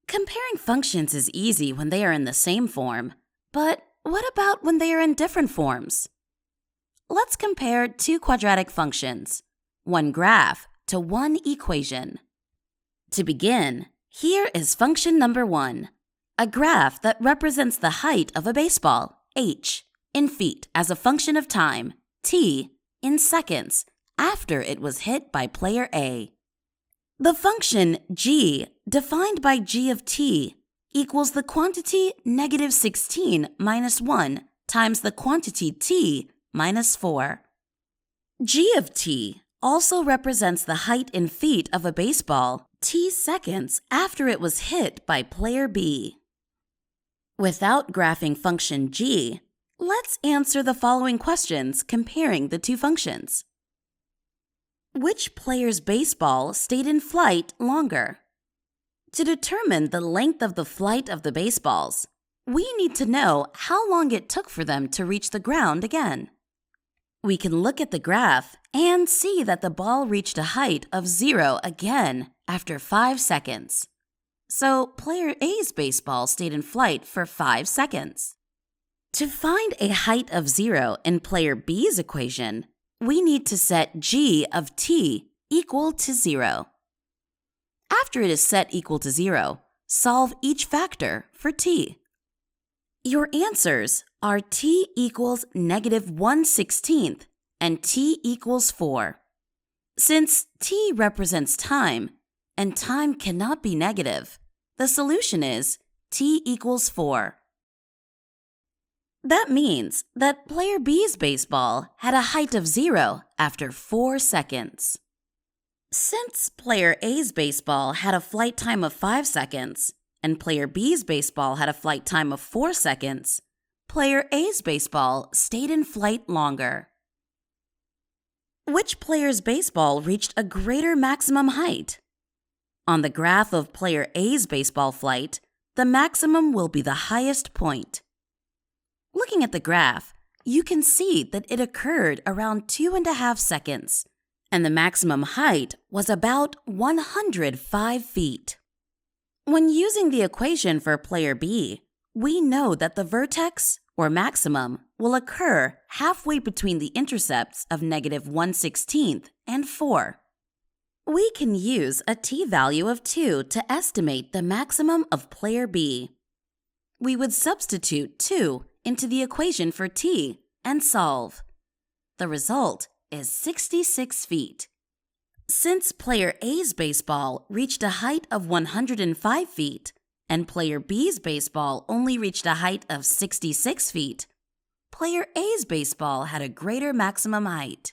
Comparing functions is easy when they are in the same form, but what about when they are in different forms? Let's compare two quadratic functions, one graph to one equation. To begin, here is function number 1, a graph that represents the height of a baseball, h, in feet as a function of time, t, in seconds, after it was hit by player A. The function g, defined by g of t, equals the quantity negative 16 minus 1 times the quantity t minus 4. G of t also represents the height in feet of a baseball t seconds after it was hit by player B. Without graphing function g, let's answer the following questions comparing the two functions. Which player's baseball stayed in flight longer? To determine the length of the flight of the baseballs, we need to know how long it took for them to reach the ground again. We can look at the graph and see that the ball reached a height of 0 again after 5 seconds. So player A's baseball stayed in flight for 5 seconds. To find a height of 0 in player B's equation, we need to set g of t equal to 0. After it is set equal to 0, solve each factor for t. Your answers are t equals negative 1/16 and t equals 4. Since t represents time, and time cannot be negative, the solution is t equals 4. That means that player B's baseball had a height of 0 after 4 seconds. Since player A's baseball had a flight time of 5 seconds, and player B's baseball had a flight time of 4 seconds, player A's baseball stayed in flight longer. Which player's baseball reached a greater maximum height? On the graph of player A's baseball flight, the maximum will be the highest point. Looking at the graph, you can see that it occurred around 2.5 seconds, and the maximum height was about 105 feet. When using the equation for player B, we know that the vertex, or maximum, will occur halfway between the intercepts of negative 1/16 and 4. We can use a t-value of 2 to estimate the maximum of player B. We would substitute 2 into the equation for t and solve. The result is 66 feet. Since player A's baseball reached a height of 105 feet and player B's baseball only reached a height of 66 feet, player A's baseball had a greater maximum height.